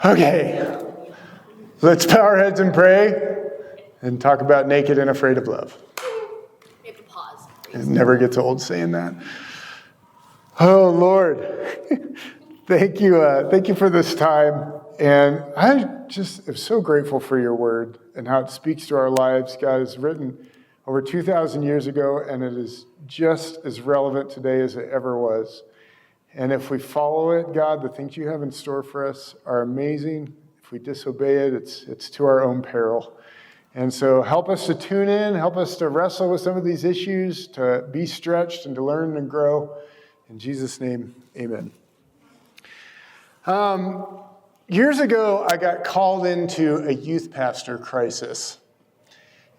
Okay, let's bow our heads and pray and talk about naked and afraid of love. We have to pause. It never gets old saying that. Oh, Lord, thank you for this time. And I just am so grateful for your word and how it speaks to our lives. God, is written over 2,000 years ago, and it is just as relevant today as it ever was. And if we follow it, God, the things you have in store for us are amazing. If we disobey it, it's to our own peril. And so help us to tune in, help us to wrestle with some of these issues, to be stretched and to learn and grow. In Jesus' name, amen. Years ago, I got called into a youth pastor crisis.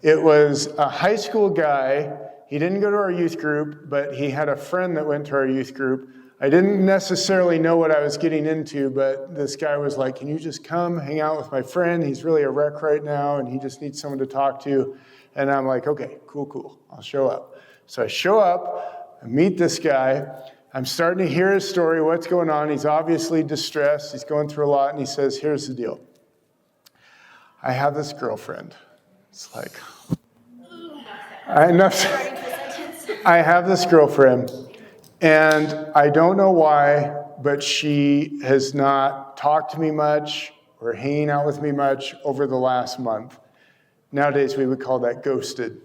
It was a high school guy. He didn't go to our youth group, but he had a friend that went to our youth group. I didn't necessarily know what I was getting into, but this guy was like, can you just come hang out with my friend? He's really a wreck right now, and he just needs someone to talk to. And I'm like, okay, cool. I'll show up. So I show up, I meet this guy. I'm starting to hear his story, what's going on. He's obviously distressed. He's going through a lot, and he says, here's the deal. I have this girlfriend. It's like, I have this girlfriend. And I don't know why, but she has not talked to me much or hanging out with me much over the last month. Nowadays, we would call that ghosted.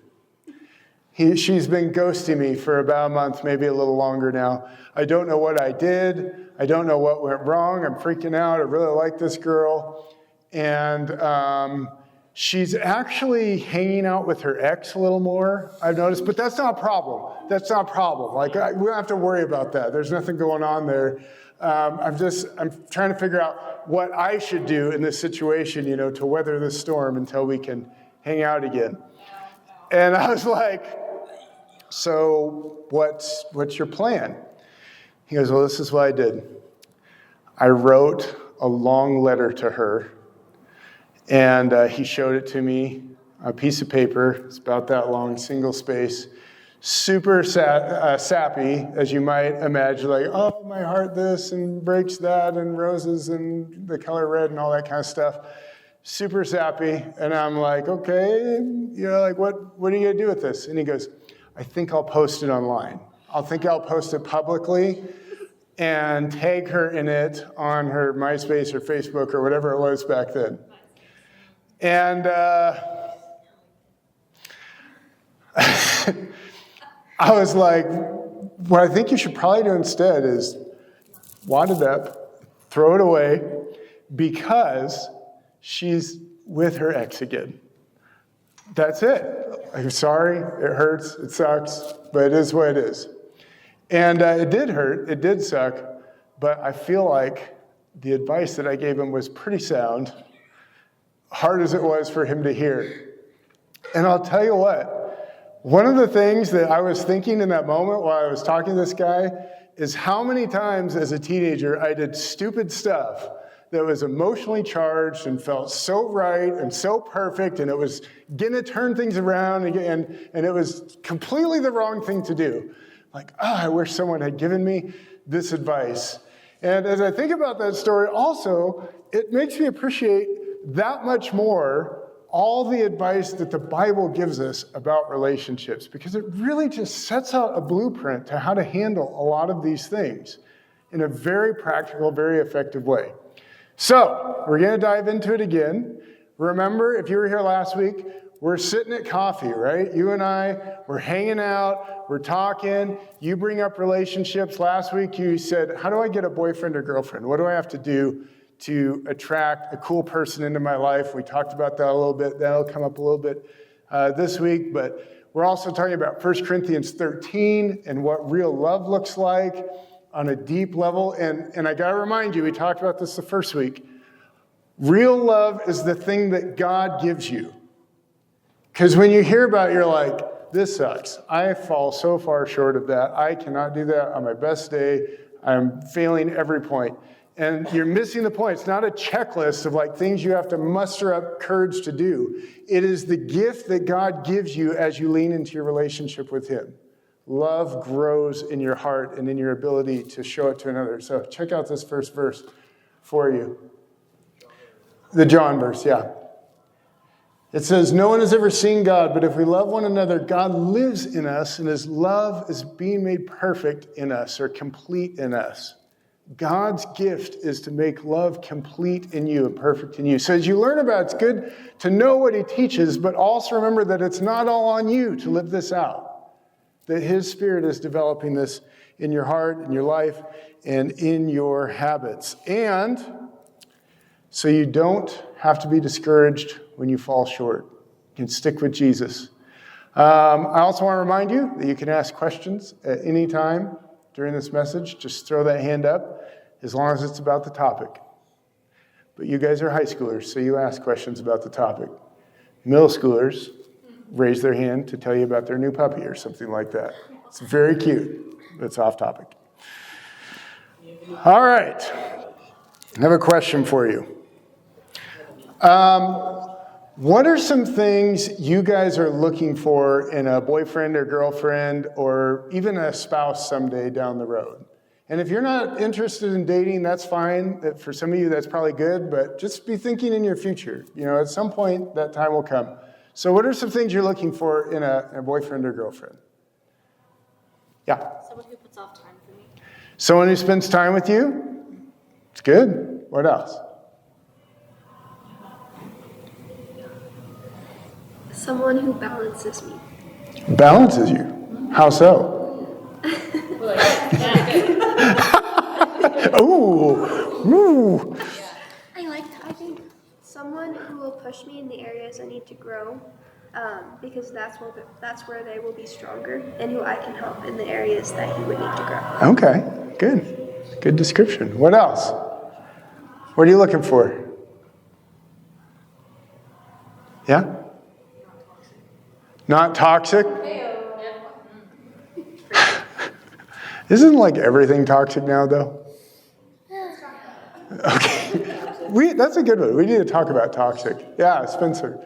She's been ghosting me for about a month, maybe a little longer now. I don't know what I did. I don't know what went wrong. I'm freaking out. I really like this girl. And she's actually hanging out with her ex a little more, I've noticed, but that's not a problem. Like, we don't have to worry about that. There's nothing going on there. I'm trying to figure out what I should do in this situation, to weather this storm until we can hang out again. And I was like, so what's your plan? He goes, well, this is what I did. I wrote a long letter to her. And he showed it to me, a piece of paper. It's about that long, single space. Super sappy, as you might imagine. Like, oh, my heart this, and breaks that, and roses, and the color red, and all that kind of stuff. Super sappy. And I'm like, okay, what are you going to do with this? And he goes, I think I'll post it online. I'll post it publicly and tag her in it on her MySpace or Facebook or whatever it was back then. And I was like, what I think you should probably do instead is wad it up, throw it away, because she's with her ex again. That's it. I'm sorry, it hurts, it sucks, but it is what it is. And it did hurt, it did suck, but I feel like the advice that I gave him was pretty sound, hard as it was for him to hear. And I'll tell you what, one of the things that I was thinking in that moment while I was talking to this guy is how many times as a teenager I did stupid stuff that was emotionally charged and felt so right and so perfect, and it was going to turn things around, and it was completely the wrong thing to do. Like, I wish someone had given me this advice. And as I think about that story also, it makes me appreciate that much more all the advice that the Bible gives us about relationships, because it really just sets out a blueprint to how to handle a lot of these things in a very practical, very effective way. So we're going to dive into it again. Remember, if you were here last week, we're sitting at coffee, right? You and I, we're hanging out, we're talking. You bring up relationships. Last week you said, how do I get a boyfriend or girlfriend? What do I have to do to attract a cool person into my life? We talked about that a little bit. That'll come up a little bit this week. But we're also talking about 1 Corinthians 13 and what real love looks like on a deep level. And I got to remind you, we talked about this the first week. Real love is the thing that God gives you. Because when you hear about it, you're like, this sucks. I fall so far short of that. I cannot do that on my best day. I'm failing every point. And you're missing the point. It's not a checklist of like things you have to muster up courage to do. It is the gift that God gives you as you lean into your relationship with Him. Love grows in your heart and in your ability to show it to another. So check out this first verse for you. The John verse, yeah. It says, no one has ever seen God, but if we love one another, God lives in us, and his love is being made perfect in us, or complete in us. God's gift is to make love complete in you and perfect in you. So as you learn about it, it's good to know what he teaches, but also remember that it's not all on you to live this out. That his Spirit is developing this in your heart, in your life, and in your habits. And so you don't have to be discouraged when you fall short. You can stick with Jesus. I also want to remind you that you can ask questions at any time during this message. Just throw that hand up as long as it's about the topic. But you guys are high schoolers, so you ask questions about the topic. Middle schoolers raise their hand to tell you about their new puppy or something like that. It's very cute, but it's off topic. All right. I have a question for you. What are some things you guys are looking for in a boyfriend or girlfriend or even a spouse someday down the road? And if you're not interested in dating, that's fine. For some of you, that's probably good, but just be thinking in your future. You know, at some point, that time will come. So what are some things you're looking for in a boyfriend or girlfriend? Yeah? Someone who puts off time for me. Someone who spends time with you? It's good. What else? Someone who balances me. Balances you? How so? Ooh. I think someone who will push me in the areas I need to grow, because that's where they will be stronger, and who I can help in the areas that he would need to grow. Okay, good. Good description. What else? What are you looking for? Yeah? Not toxic? Isn't like everything toxic now, though? Okay. That's a good one. We need to talk about toxic. Yeah, Spencer.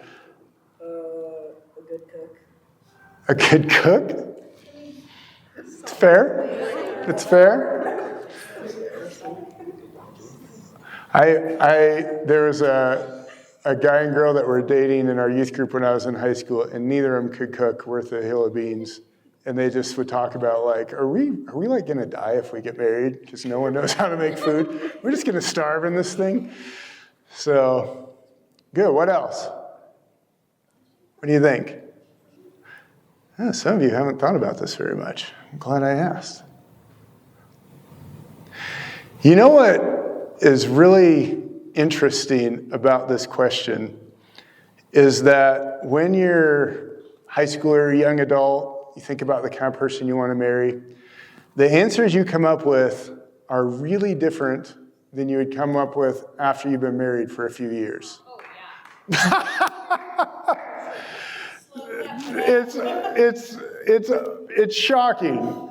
A good cook. A good cook? It's fair. It's fair. There was a guy and girl that were dating in our youth group when I was in high school, and neither of them could cook worth a hill of beans. And they just would talk about like, are we like going to die if we get married? Because no one knows how to make food. We're just going to starve in this thing. So, good. What else? What do you think? Some of you haven't thought about this very much. I'm glad I asked. You know what is really interesting about this question is that when you're high schooler, young adult, you think about the kind of person you want to marry, the answers you come up with are really different than you would come up with after you've been married for a few years. Oh, yeah. It's shocking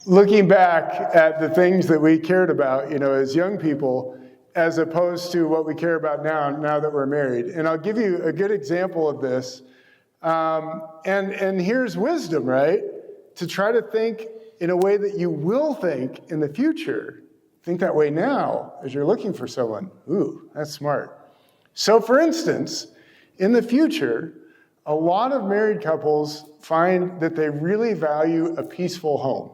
looking back at the things that we cared about, as young people, as opposed to what we care about now that we're married. And I'll give you a good example of this. And here's wisdom, right? To try to think in a way that you will think in the future. Think that way now as you're looking for someone. Ooh, that's smart. So for instance, in the future, a lot of married couples find that they really value a peaceful home.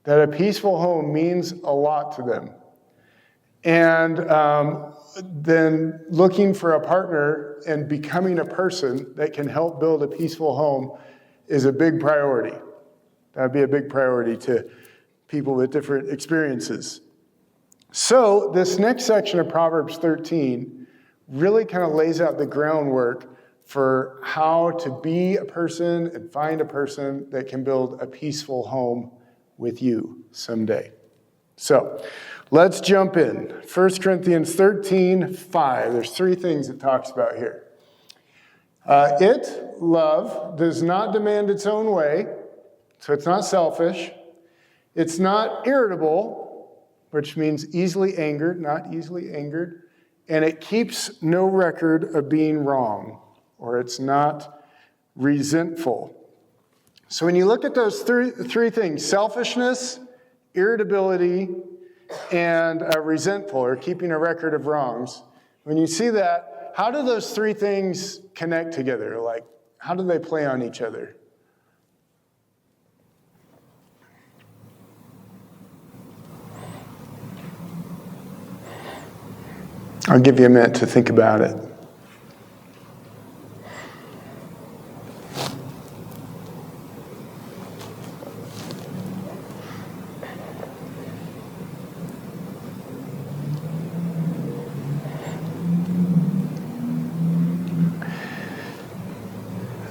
That a peaceful home means a lot to them. And then looking for a partner and becoming a person that can help build a peaceful home is a big priority. That would be a big priority to people with different experiences. So this next section of Proverbs 13 really kind of lays out the groundwork for how to be a person and find a person that can build a peaceful home with you someday. So let's jump in. 1 Corinthians 13:5. There's three things it talks about here. Love, does not demand its own way, so it's not selfish. It's not irritable, which means easily angered, not easily angered. And it keeps no record of being wrong, or it's not resentful. So when you look at those three things, selfishness, irritability, and resentful, or keeping a record of wrongs, When you see that, how do those three things connect together? Like, how do they play on each other? I'll give you a minute to think about it.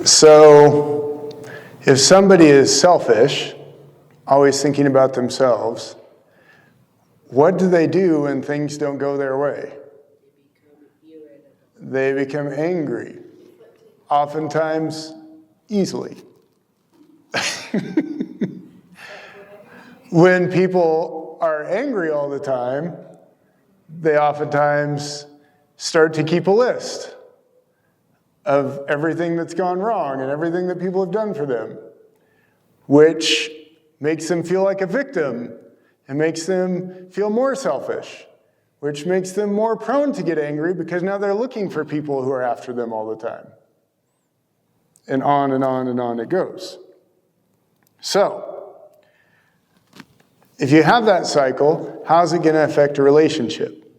So, if somebody is selfish, always thinking about themselves, what do they do when things don't go their way? They become angry, oftentimes easily. When people are angry all the time, they oftentimes start to keep a list of everything that's gone wrong and everything that people have done for them, which makes them feel like a victim and makes them feel more selfish, which makes them more prone to get angry because now they're looking for people who are after them all the time. And on and on and on it goes. So, if you have that cycle, how's it going to affect a relationship?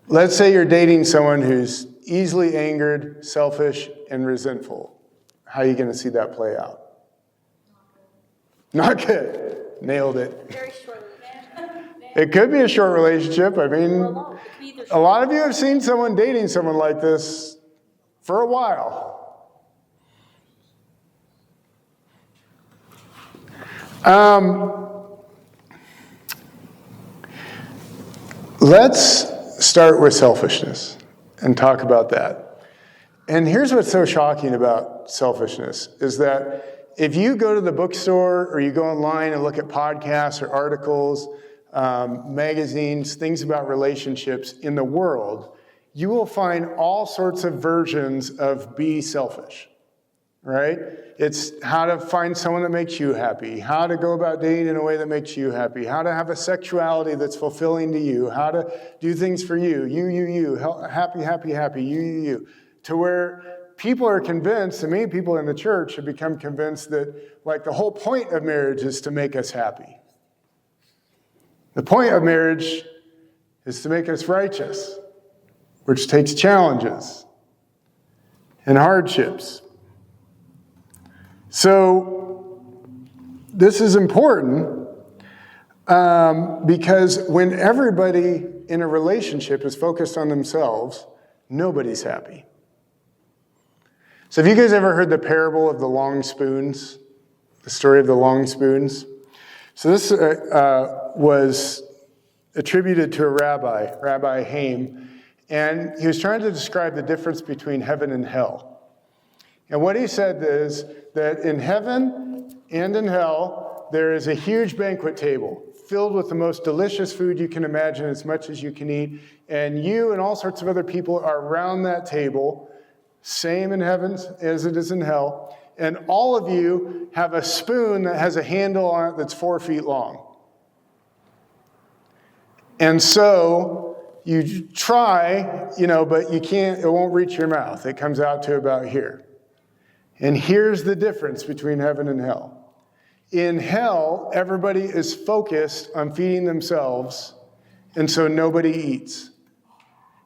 Let's say you're dating someone who's easily angered, selfish, and resentful. How are you going to see that play out? Not good. Nailed it. Very short. It could be a short relationship. I mean, a lot of you have seen someone dating someone like this for a while. Let's start with selfishness and talk about that. And here's what's so shocking about selfishness is that if you go to the bookstore or you go online and look at podcasts or articles, magazines, things about relationships in the world, you will find all sorts of versions of be selfish, right? It's how to find someone that makes you happy, how to go about dating in a way that makes you happy, how to have a sexuality that's fulfilling to you, how to do things for you, you, happy, happy, happy, you. To where people are convinced, and many people in the church have become convinced that like the whole point of marriage is to make us happy. The point of marriage is to make us righteous, which takes challenges and hardships. So this is important because when everybody in a relationship is focused on themselves, nobody's happy. So have you guys ever heard the parable of the long spoons? The story of the long spoons? So this was attributed to a rabbi, Rabbi Haim, and he was trying to describe the difference between heaven and hell. And what he said is that in heaven and in hell, there is a huge banquet table filled with the most delicious food you can imagine, as much as you can eat, and you and all sorts of other people are around that table, same in heaven as it is in hell, and all of you have a spoon that has a handle on it that's 4 feet long. And so you try, but you can't, it won't reach your mouth. It comes out to about here. And here's the difference between heaven and hell. In hell, everybody is focused on feeding themselves, and so nobody eats.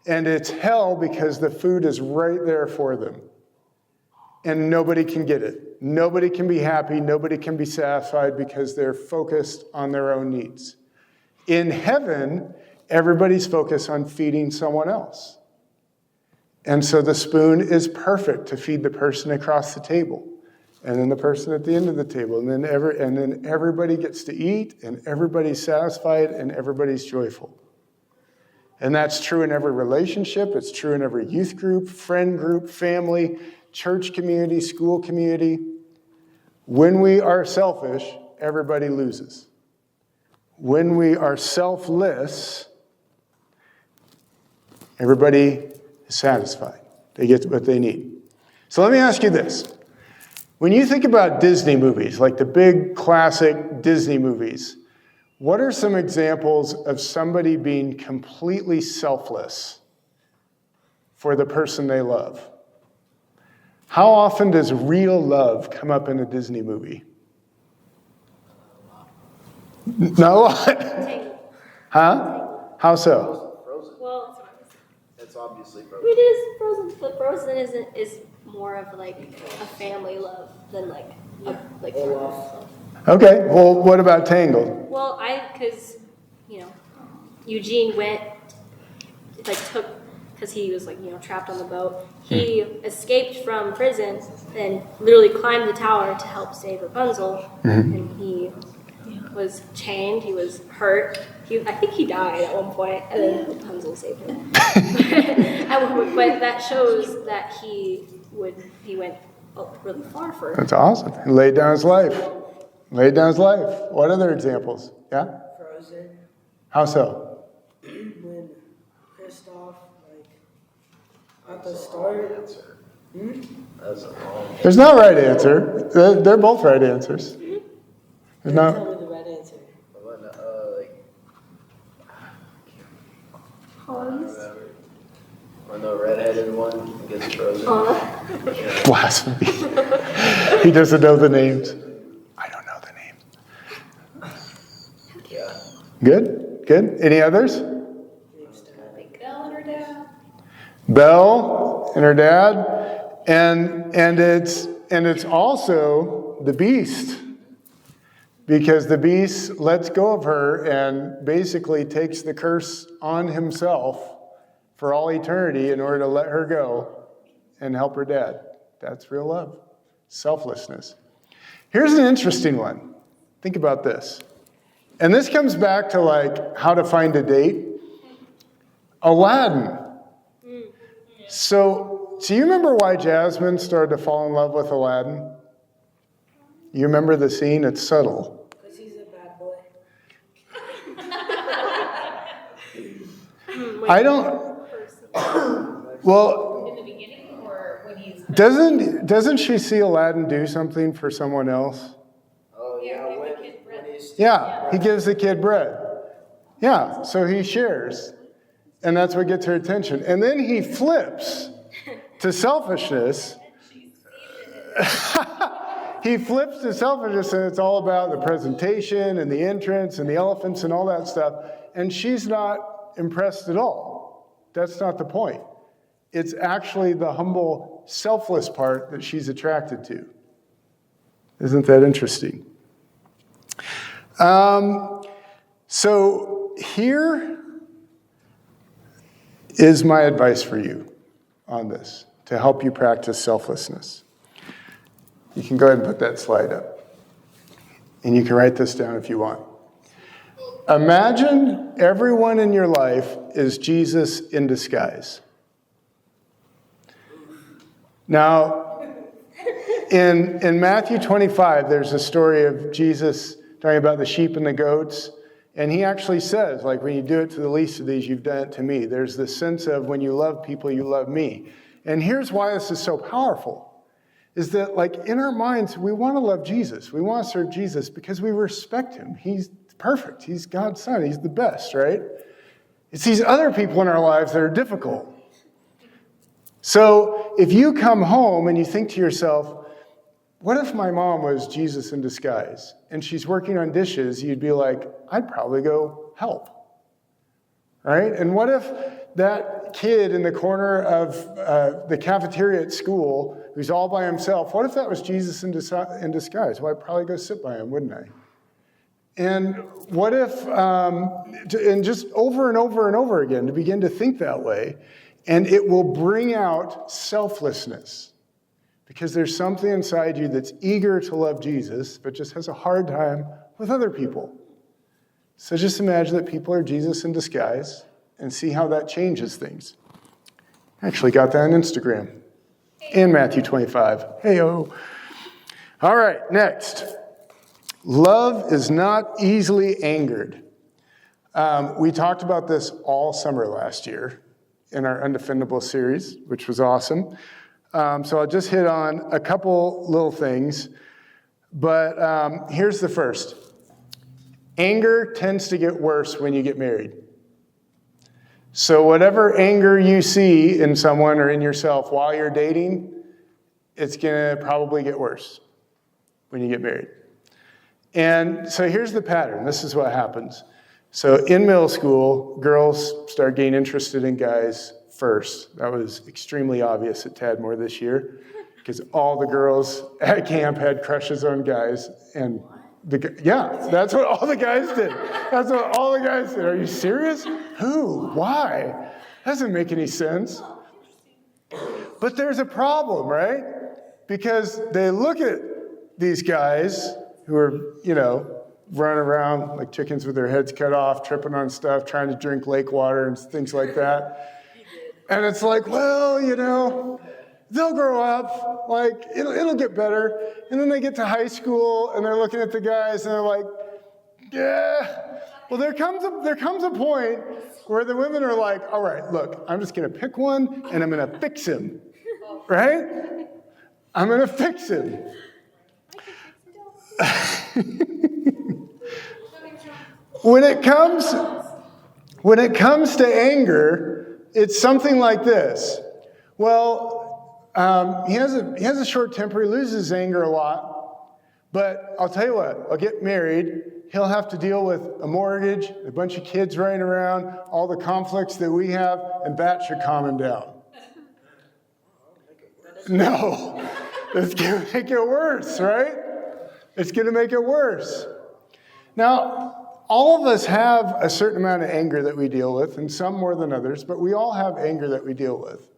And it's hell because the food is right there for them. And nobody can get it. Nobody can be happy. Nobody can be satisfied because they're focused on their own needs. In heaven, everybody's focused on feeding someone else. And so the spoon is perfect to feed the person across the table, and then the person at the end of the table, and then everybody gets to eat, and everybody's satisfied, and everybody's joyful. And that's true in every relationship. It's true in every youth group, friend group, family, church community, school community. When we are selfish, everybody loses. When we are selfless, everybody is satisfied. They get what they need. So let me ask you this. When you think about Disney movies, like the big classic Disney movies, What are some examples of somebody being completely selfless for the person they love? How often does real love come up in a Disney movie? Not a lot. Huh? How so? Frozen. Well, That's obviously it Frozen. is Frozen, but Frozen is more of like a family love than like Olaf. Okay, well, what about Tangled? Well, because Eugene went took because he was trapped on the boat. He escaped from prison and literally climbed the tower to help save Rapunzel, and he was chained. He was hurt. I think he died at one point, and then Rapunzel saved him. But that shows that he went really far for. That's awesome. He laid down his life. Laid down his life. What other examples? Yeah? Frozen. How so? When Kristoff, at the start. That's a long. There's no right answer. They're both right answers. There's Tell no. me the right answer. When, Hans. when the redheaded one gets frozen. Blasphemy. He doesn't know the names. I don't know the names. Yeah. Good? Good? Any others? Belle and her dad. Belle and her dad. And it's also the beast. Because the beast lets go of her and basically takes the curse on himself for all eternity in order to let her go and help her dad. That's real love. Selflessness. Here's an interesting one. Think about this. And this comes back to how to find a date. Aladdin. So you remember why Jasmine started to fall in love with Aladdin? You remember the scene? It's subtle. Because he's a bad boy. I don't. Well, In the beginning, or when he's doesn't she see Aladdin do something for someone else? Oh, yeah. give the When, kid bread. when he's Yeah, he gives the kid bread. Yeah, so he shares. And that's what gets her attention. And then he flips to selfishness. He flips to selfishness, and it's all about the presentation and the entrance and the elephants and all that stuff. And she's not impressed at all. That's not the point. It's actually the humble, selfless part that she's attracted to. Isn't that interesting? So here is my advice for you on this to help you practice selflessness. You can go ahead and put that slide up. And you can write this down if you want. Imagine everyone in your life is Jesus in disguise. Now, in Matthew 25, there's a story of Jesus talking about the sheep and the goats. And he actually says, when you do it to the least of these, you've done it to me. There's this sense of when you love people, you love me. And here's why this is so powerful. Is that in our minds, we want to love Jesus. We want to serve Jesus because we respect him. He's perfect. He's God's son. He's the best, right? It's these other people in our lives that are difficult. So if you come home and you think to yourself, what if my mom was Jesus in disguise and she's working on dishes? You'd be like, I'd probably go help. Right? And what if that kid in the corner of the cafeteria at school who's all by himself, what if that was Jesus in disguise? Well, I'd probably go sit by him, wouldn't I? And what if, and just over and over and over again, to begin to think that way, and it will bring out selflessness. Because there's something inside you that's eager to love Jesus, but just has a hard time with other people. So just imagine that people are Jesus in disguise and see how that changes things. I actually got that on Instagram and Matthew 25. Hey-o. All right, next. Love is not easily angered. We talked about this all summer last year in our Undefendable series, which was awesome. So I'll just hit on a couple little things. But here's the first. Anger tends to get worse when you get married. So whatever anger you see in someone or in yourself while you're dating, it's going to probably get worse when you get married. And so here's the pattern. This is what happens. So in middle school, girls start getting interested in guys first. That was extremely obvious at Tadmore this year because all the girls at camp had crushes on guys. And that's what all the guys did. That's what all the guys did. Are you serious? Who? Why? Doesn't make any sense. But there's a problem, right? Because they look at these guys who are, running around like chickens with their heads cut off, tripping on stuff, trying to drink lake water and things like that. And it's like, well, they'll grow up, like it'll get better. And then they get to high school and they're looking at the guys and they're like, yeah. Well, there comes a point where the women are like, all right, look, I'm just going to pick one and I'm going to fix him, right? I'm going to fix him. When it comes to anger, it's something like this. Well, he has a short temper. He loses his anger a lot. But I'll tell you what, I'll get married. He'll have to deal with a mortgage, a bunch of kids running around, all the conflicts that we have, and that should calm him down. No, it's going to make it worse, right? It's going to make it worse. Now, all of us have a certain amount of anger that we deal with, and some more than others, but we all have anger that we deal with.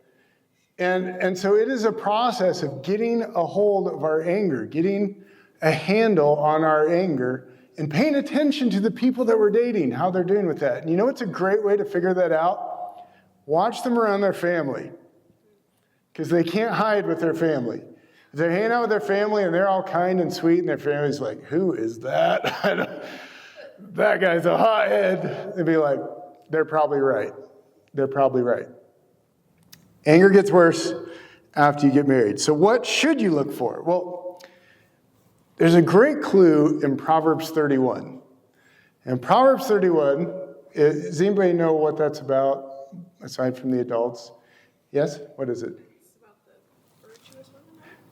And so it is a process of getting a hold of our anger, getting a handle on our anger, and paying attention to the people that we're dating, how they're doing with that. And you know what's a great way to figure that out? Watch them around their family, because they can't hide with their family. If they're hanging out with their family and they're all kind and sweet, and their family's like, who is that? That guy's a hothead. They'd be like, they're probably right. They're probably right. Anger gets worse after you get married. So what should you look for? Well, there's a great clue in Proverbs 31. And Proverbs 31, does anybody know what that's about, aside from the adults? Yes? What is it?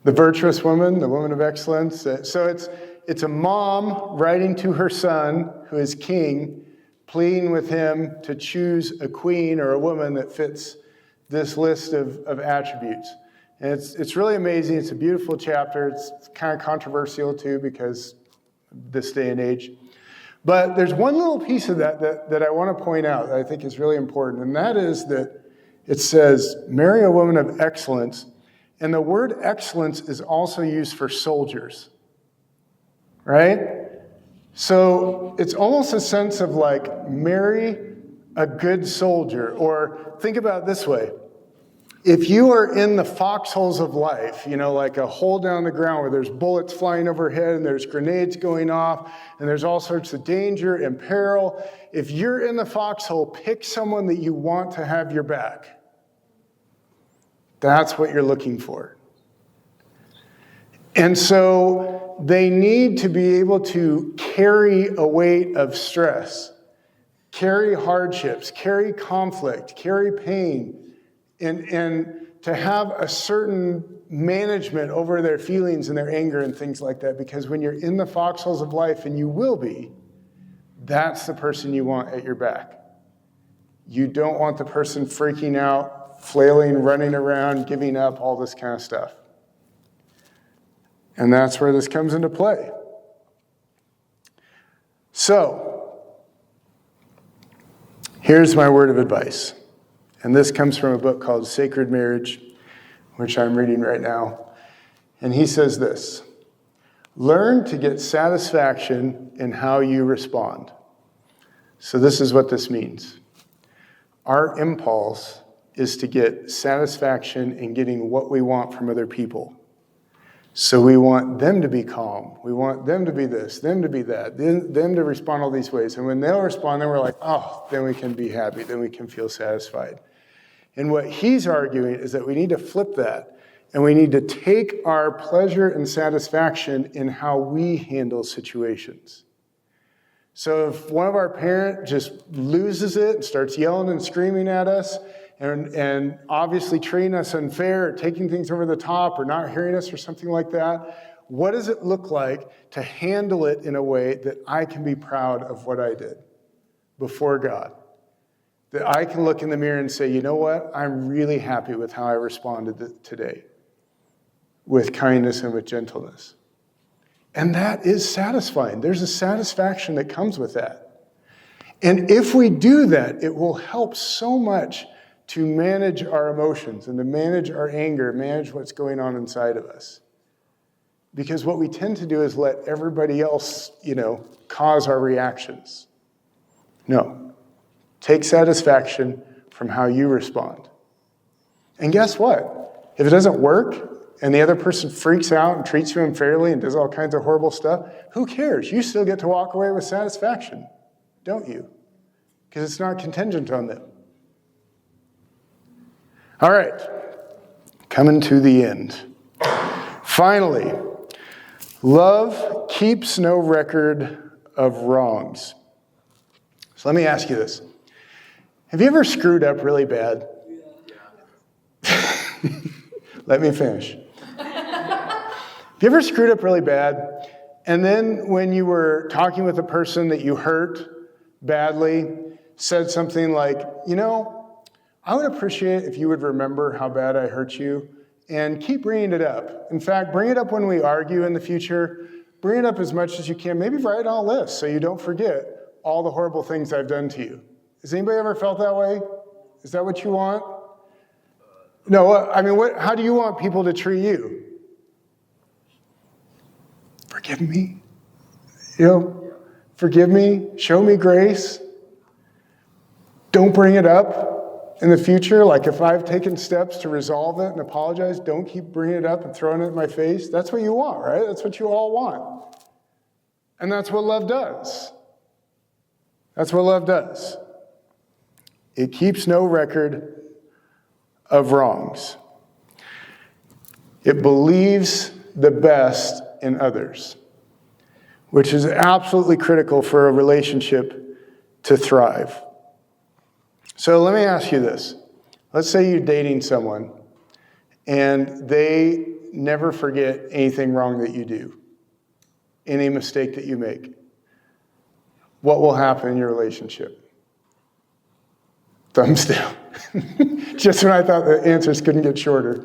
The virtuous woman, the woman of excellence. So it's a mom writing to her son, who is king, pleading with him to choose a queen or a woman that fits this list of attributes. And it's really amazing. It's a beautiful chapter. It's kind of controversial too, because of this day and age. But there's one little piece of that I want to point out that I think is really important, and that is that it says, marry a woman of excellence. And the word excellence is also used for soldiers, right? So it's almost a sense of like, marry a good soldier. Or think about it this way. If you are in the foxholes of life, like a hole down the ground where there's bullets flying overhead and there's grenades going off and there's all sorts of danger and peril, if you're in the foxhole, pick someone that you want to have your back. That's what you're looking for. And so they need to be able to carry a weight of stress, carry hardships, carry conflict, carry pain, and to have a certain management over their feelings and their anger and things like that. Because when you're in the foxholes of life, and you will be, that's the person you want at your back. You don't want the person freaking out, flailing, running around, giving up, all this kind of stuff. And that's where this comes into play. So, here's my word of advice. And this comes from a book called Sacred Marriage, which I'm reading right now. And he says this: learn to get satisfaction in how you respond. So this is what this means. Our impulse is to get satisfaction in getting what we want from other people. So we want them to be calm. We want them to be this, them to be that, them to respond all these ways. And when they'll respond, then we're like, oh, then we can be happy. Then we can feel satisfied. And what he's arguing is that we need to flip that. And we need to take our pleasure and satisfaction in how we handle situations. So if one of our parents just loses it and starts yelling and screaming at us and obviously treating us unfair, or taking things over the top, or not hearing us or something like that, what does it look like to handle it in a way that I can be proud of what I did before God? That I can look in the mirror and say, you know what? I'm really happy with how I responded today, with kindness and with gentleness. And that is satisfying. There's a satisfaction that comes with that. And if we do that, it will help so much to manage our emotions and to manage our anger, manage what's going on inside of us. Because what we tend to do is let everybody else, cause our reactions. No. Take satisfaction from how you respond. And guess what? If it doesn't work, and the other person freaks out and treats you unfairly and does all kinds of horrible stuff, who cares? You still get to walk away with satisfaction, don't you? Because it's not contingent on them. All right, coming to the end. Finally, love keeps no record of wrongs. So let me ask you this. Have you ever screwed up really bad? Let me finish. Have you ever screwed up really bad, and then when you were talking with a person that you hurt badly, said something like, I would appreciate if you would remember how bad I hurt you and keep bringing it up. In fact, bring it up when we argue in the future. Bring it up as much as you can. Maybe write it on a list so you don't forget all the horrible things I've done to you. Has anybody ever felt that way? Is that what you want? No, how do you want people to treat you? Forgive me. Forgive me. Show me grace. Don't bring it up in the future. Like if I've taken steps to resolve it and apologize, don't keep bringing it up and throwing it in my face. That's what you want, right? That's what you all want. And that's what love does. That's what love does. It keeps no record of wrongs. It believes the best in others, which is absolutely critical for a relationship to thrive. So let me ask you this. Let's say you're dating someone and they never forget anything wrong that you do, any mistake that you make. What will happen in your relationship? Thumbs down. Just when I thought the answers couldn't get shorter.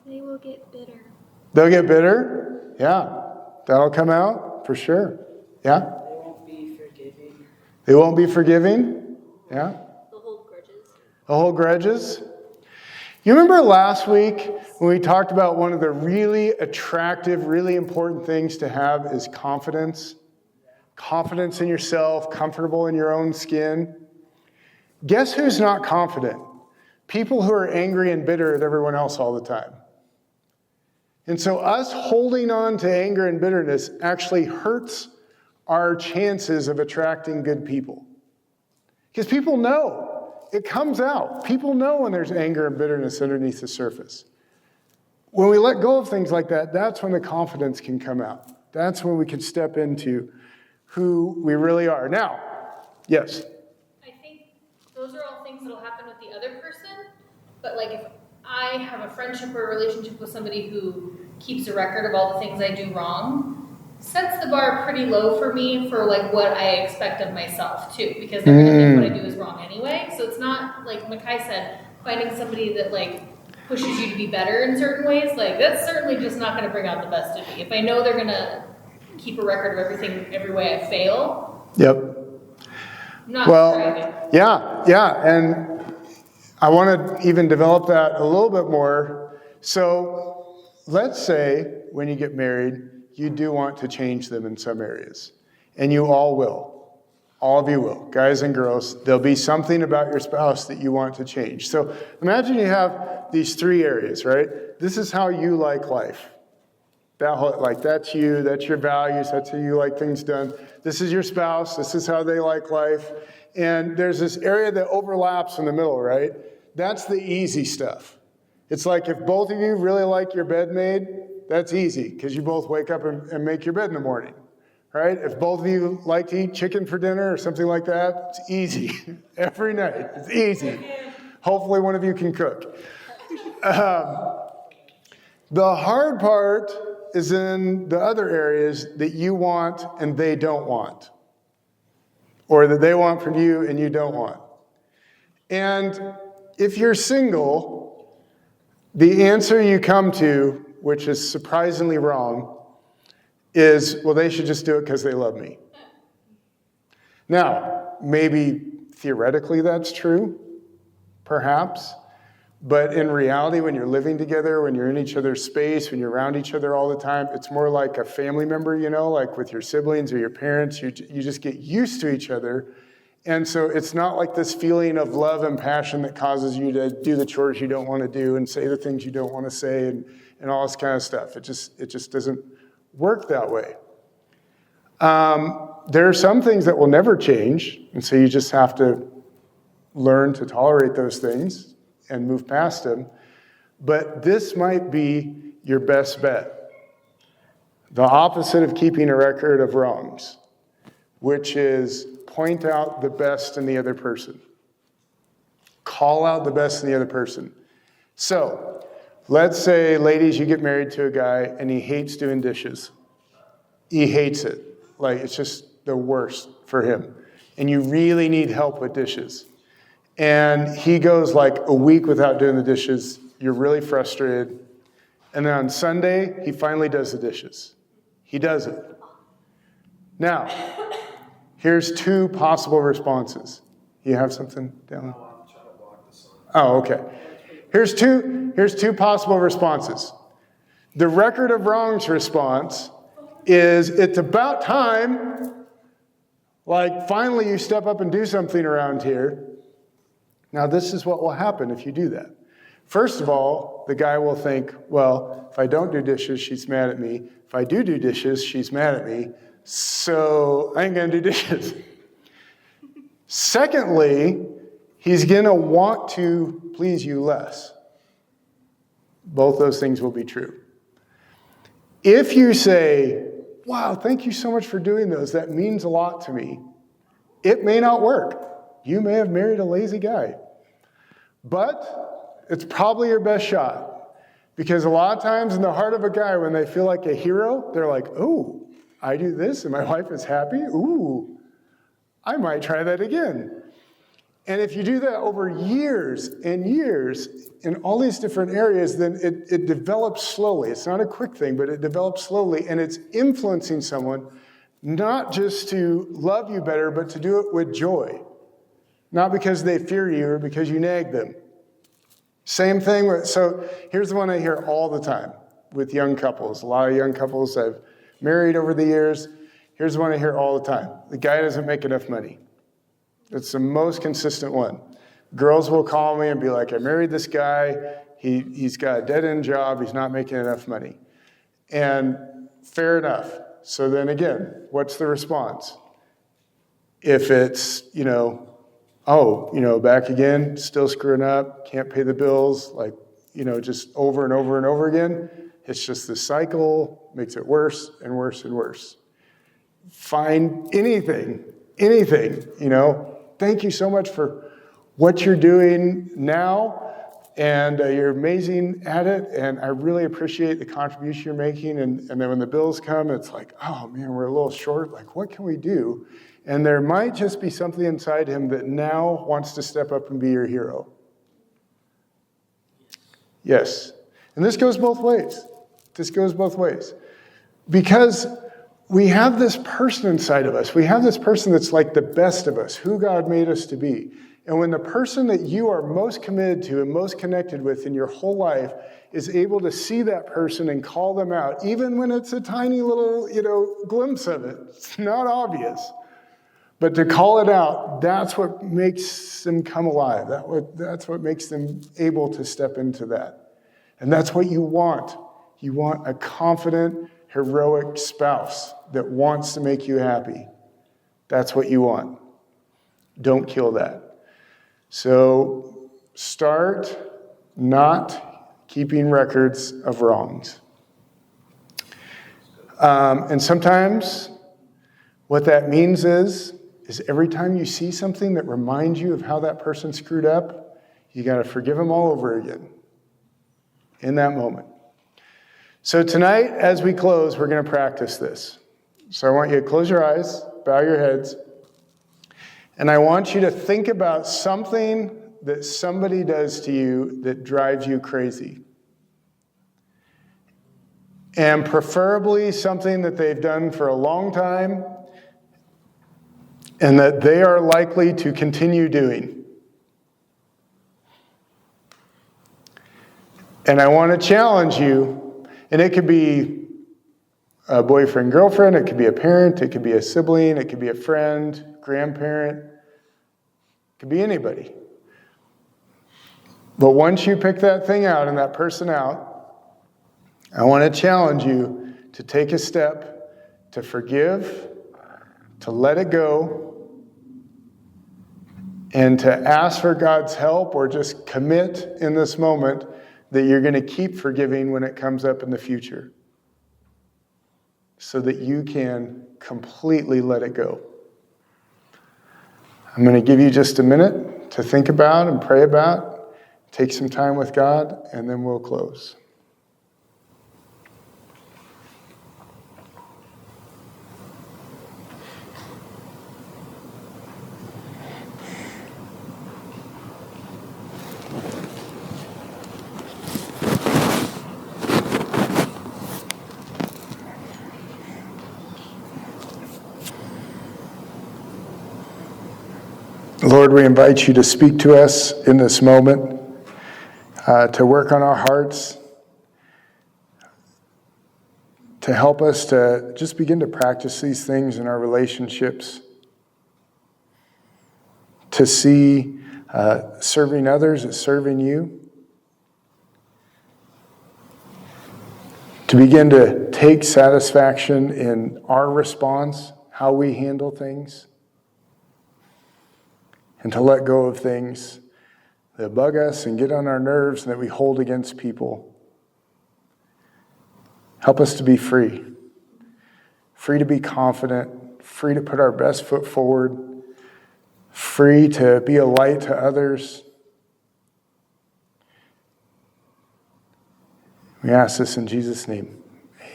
They will get bitter. They'll get bitter? Yeah. That'll come out for sure. Yeah? They won't be forgiving. They won't be forgiving? Yeah? They'll hold grudges. They'll hold grudges? You remember last week when we talked about one of the really attractive, really important things to have is confidence? Confidence in yourself, comfortable in your own skin. Guess who's not confident? People who are angry and bitter at everyone else all the time. And so us holding on to anger and bitterness actually hurts our chances of attracting good people. Because people know. It comes out. People know when there's anger and bitterness underneath the surface. When we let go of things like that, that's when the confidence can come out. That's when we can step into who we really are. Now, yes? I think those are all things that'll happen with the other person, but like if I have a friendship or a relationship with somebody who keeps a record of all the things I do wrong, sets the bar pretty low for me for like what I expect of myself too, because they're gonna think what I do is wrong anyway. So it's not like Makai said, finding somebody that like pushes you to be better in certain ways, like that's certainly just not gonna bring out the best in me. If I know they're gonna keep a record of everything, every way I fail. Yep. I'm not striving. Yeah, and I want to even develop that a little bit more. So let's say when you get married, you do want to change them in some areas, and you all will. All of you will, guys and girls. There'll be something about your spouse that you want to change. So imagine you have these three areas, right? This is how you like life. That's you, that's your values, that's how you like things done. This is your spouse, this is how they like life. And there's this area that overlaps in the middle, right? That's the easy stuff. It's like if both of you really like your bed made, that's easy because you both wake up and make your bed in the morning, right? If both of you like to eat chicken for dinner or something like that, it's easy. Every night, it's easy. Hopefully one of you can cook. The hard part is in the other areas that you want and they don't want, or that they want from you and you don't want. And if you're single, the answer you come to, which is surprisingly wrong, is, well, they should just do it because they love me. Now, maybe theoretically that's true, perhaps, but in reality, when you're living together, when you're in each other's space, when you're around each other all the time, it's more like a family member, like with your siblings or your parents. You just get used to each other. And so it's not like this feeling of love and passion that causes you to do the chores you don't want to do and say the things you don't want to say and all this kind of stuff. It just doesn't work that way. There are some things that will never change, and so you just have to learn to tolerate those things and move past them. But this might be your best bet. The opposite of keeping a record of wrongs, which is point out the best in the other person. Call out the best in the other person. So, let's say, ladies, you get married to a guy and he hates doing dishes. He hates it. Like, it's just the worst for him. And you really need help with dishes. And he goes like a week without doing the dishes. You're really frustrated. And then on Sunday, he finally does the dishes. He does it. Now, here's two possible responses. You have something down? Oh, okay. Here's two possible responses. The record of wrongs response is, it's about time, like finally you step up and do something around here. Now, this is what will happen if you do that. First of all, the guy will think, well, if I don't do dishes, she's mad at me. If I do dishes, she's mad at me. So I ain't going to do dishes. Secondly, he's going to want to please you less. Both those things will be true. If you say, wow, thank you so much for doing those, that means a lot to me, it may not work. You may have married a lazy guy. But it's probably your best shot. Because a lot of times in the heart of a guy, when they feel like a hero, they're like, oh, I do this and my wife is happy? Ooh, I might try that again. And if you do that over years and years in all these different areas, then it develops slowly. It's not a quick thing, but it develops slowly, and it's influencing someone not just to love you better, but to do it with joy. Not because they fear you or because you nag them. Same thing. So here's the one I hear all the time with young couples. A lot of young couples I've married over the years. Here's the one I hear all the time. The guy doesn't make enough money. It's the most consistent one. Girls will call me and be like, I married this guy. He's got a dead-end job. He's not making enough money. And fair enough. So then again, what's the response? If it's, back again, still screwing up, can't pay the bills, just over and over and over again, it's just this cycle, makes it worse and worse and worse. Find anything, thank you so much for what you're doing now, and you're amazing at it, and I really appreciate the contribution you're making, and then when the bills come, it's like, oh man, we're a little short, like what can we do? And there might just be something inside him that now wants to step up and be your hero. Yes. And this goes both ways. Because we have this person inside of us. We have this person that's like the best of us, who God made us to be. And when the person that you are most committed to and most connected with in your whole life is able to see that person and call them out, even when it's a tiny little, glimpse of it, it's not obvious. But to call it out, that's what makes them come alive. That's what makes them able to step into that. And that's what you want. You want a confident, heroic spouse that wants to make you happy. That's what you want. Don't kill that. So start not keeping records of wrongs. And sometimes what that means is every time you see something that reminds you of how that person screwed up, you got to forgive them all over again in that moment. So tonight, as we close, we're going to practice this. So I want you to close your eyes, bow your heads, and I want you to think about something that somebody does to you that drives you crazy. And preferably something that they've done for a long time and that they are likely to continue doing. And I want to challenge you, and it could be a boyfriend, girlfriend, it could be a parent, it could be a sibling, it could be a friend, grandparent, it could be anybody. But once you pick that thing out and that person out, I want to challenge you to take a step to forgive, to let it go, and to ask for God's help or just commit in this moment that you're going to keep forgiving when it comes up in the future so that you can completely let it go. I'm going to give you just a minute to think about and pray about, take some time with God, and then we'll close. Lord, we invite you to speak to us in this moment, to work on our hearts, to help us to just begin to practice these things in our relationships, to see serving others as serving you, to begin to take satisfaction in our response, how we handle things, and to let go of things that bug us and get on our nerves and that we hold against people. Help us to be free. Free to be confident, free to put our best foot forward, free to be a light to others. We ask this in Jesus' name.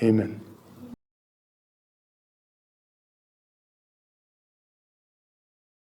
Amen.